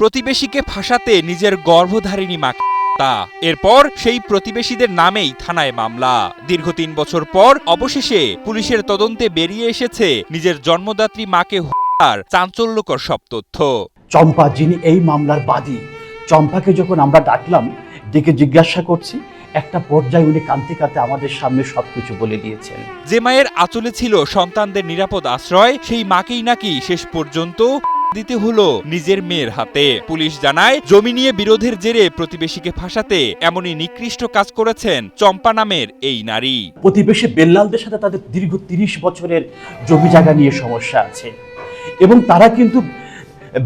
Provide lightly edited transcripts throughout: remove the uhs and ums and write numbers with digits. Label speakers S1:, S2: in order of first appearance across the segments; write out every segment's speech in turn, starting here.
S1: প্রতিবেশীকে ফাঁসাতে নিজের গর্ভধারিণী মাকে হত্যা। এরপর সেই প্রতিবেশীদের নামেই থানায় মামলা। দীর্ঘ ৩ বছর পর অবশেষে পুলিশের তদন্তে বেরিয়ে এসেছে নিজের জন্মদাত্রী মাকে হত্যার চাঞ্চল্যকর সব তথ্য।
S2: চম্পা, যিনি এই মামলার বাদী, চম্পাকে যখন আমরা ডাকলাম, ডেকে জিজ্ঞাসা করছি, একটা পর্যায়ে উনি কাঁদতে কাঁদতে আমাদের সামনে সবকিছু বলে দিয়েছেন।
S1: যে মায়ের আঁচলে ছিল সন্তানদের নিরাপদ আশ্রয়, সেই মাকেই নাকি শেষ পর্যন্ত দিতে হলো নিজের মেয়ের হাতে। পুলিশ জানায়, জমি নিয়ে বিরোধের জেরে প্রতিবেশীকে ফাঁসাতে এমনই নিকৃষ্ট কাজ করেছেন চম্পা নামের এই নারী।
S2: প্রতিবেশী বেল্লালদের সাথে তাদের দীর্ঘ ৩০ বছরের জমি জায়গা নিয়ে সমস্যা আছে এবং তারা কিন্তু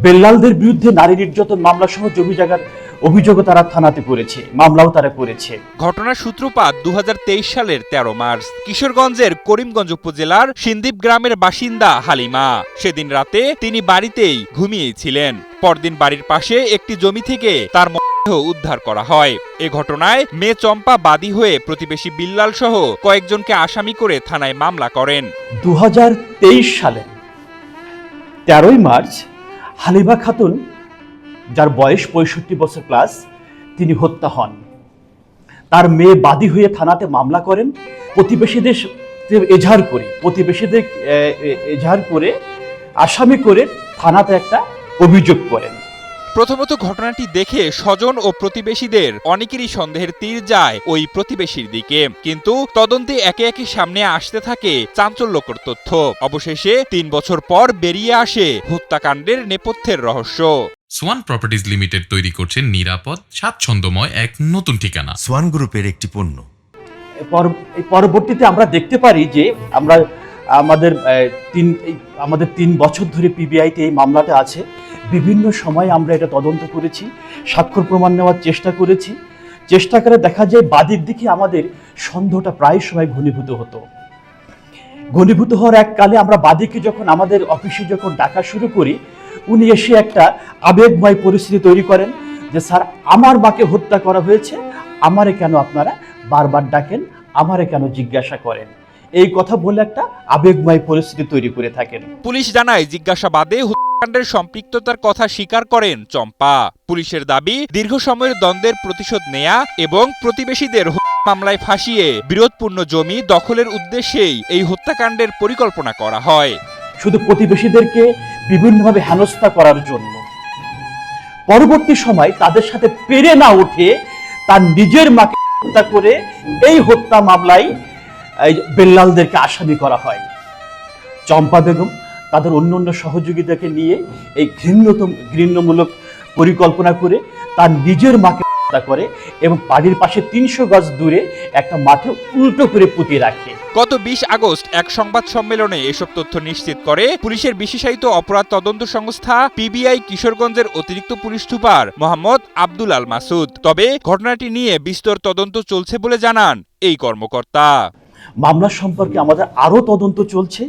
S2: বেল্লালদের বিরুদ্ধে নারী নির্যাতন মামলা সহ জমি জায়গার অভিযোগও তারা থানাতে করেছে, মামলাও তারা করেছে।
S1: ঘটনার সূত্রপাত ২০২৩ সালের ১৩ মার্চ। কিশোরগঞ্জের করিমগঞ্জ উপজেলার সিন্দিপ গ্রামের বাসিন্দা হালিমা। সেদিন রাতে তিনি বাড়িতেই ঘুমিয়েছিলেন। পরদিন বাড়ির পাশে একটি জমি থেকে তার মরদেহ উদ্ধার করা হয়। এ ঘটনায় মেয়ে চম্পা বাদী হয়ে প্রতিবেশী বিল্লাল সহ কয়েকজনকে আসামি করে থানায় মামলা করেন।
S2: ২০২৩ সালে ১৩ মার্চ হালিমা খাতুন, যার বয়স ৬৫ বছর প্লাস, তিনি হত্যা হন। তার মেয়ে বাদী হয়ে থানাতে মামলা করেন। প্রতিবেশীদের এজাহার করে আসামি করে থানাতে একটা অভিযোগ করেন।
S1: প্রথমত ঘটনাটি দেখে স্বজন ও প্রতিবেশীদের অনেকেরই সন্দেহের তীর যায় ওই প্রতিবেশীর দিকে, কিন্তু তদন্তে একে একে সামনে আসতে থাকে চাঞ্চল্যকর তথ্য। অবশেষে ৩ বছর পর বেরিয়ে আসে হত্যাকাণ্ডের নেপথ্যের রহস্য।
S3: সোয়ান প্রপার্টিজ লিমিটেড তৈরি করছে নিরাপদ, স্বাচ্ছন্দ্যময় এক নতুন ঠিকানা।
S4: সোয়ান গ্রুপের একটি পণ্য।
S2: পরবর্তীতে আমরা দেখতে পারি যে আমাদের ৩ বছর ধরে পিবিআইতে এই মামলাটা আছে। বিভিন্ন সময় আমরা এটা তদন্ত করেছি, স্বাক্ষর প্রমাণ নেওয়ার চেষ্টা করেছি। চেষ্টা করে দেখা যায় বাদীর দিকে আমাদের সন্দেহটা প্রায় সময় ঘনীভূত হতো। ঘনীভূত হওয়ার এক কালে আমরা বাদীকে যখন আমাদের অফিসে যখন ডাকা শুরু করি, উনি এসে একটা আবেগময় পরিস্থিতি তৈরি করেন যে, স্যার, আমার মাকে হত্যা করা হয়েছে, আমারে কেন আপনারা বারবার ডাকেন, আমারে কেন জিজ্ঞাসা করেন, এই কথা বলে একটা আবেগময় পরিস্থিতি তৈরি করে থাকেন।
S1: পুলিশ জানায়, জিজ্ঞাসাবাদে হত্যাকাণ্ডের সম্পৃক্ততার কথা স্বীকার করেন চম্পা। পুলিশের দাবি, দীর্ঘ সময়ের দ্বন্দ্বের প্রতিশোধ নেয়া এবং প্রতিবেশীদের মামলায় ফাঁসিয়ে বিরোধপূর্ণ জমি দখলের উদ্দেশ্যেই এই হত্যাকাণ্ডের পরিকল্পনা করা হয়।
S2: শুধু প্রতিবেশীদেরকে বিভিন্নভাবে হেনস্থা করার জন্য। পরবর্তী সময় তাদের সাথে পেরে না উঠে তার নিজের মাকে হত্যা করে এই হত্যা মামলায় বেল্লালদেরকে আসামি করা হয়। চম্পা বেগম তাদের অন্যান্য সহযোগীদেরকে নিয়ে এই ঘৃণ্যমূলক পরিকল্পনা করে তার নিজের মাকে হত্যা করে এবং বাড়ির পাশে ৩০০ গজ দূরে একটা মাঠে উল্টো করে পুঁতে রাখে।
S1: গত ২০ আগস্ট এক সংবাদ সম্মেলনে এসব তথ্য নিশ্চিত করে পুলিশের বিশেষায়িত অপরাধ তদন্ত সংস্থা পিবিআই কিশোরগঞ্জের অতিরিক্ত পুলিশ সুপার মোহাম্মদ আব্দুল আল মাসুদ। তবে ঘটনাটি নিয়ে বিস্তর তদন্ত চলছে বলে জানান এই কর্মকর্তা।
S2: মামলা সম্পর্কে আমাদের আরও তদন্ত চলছে।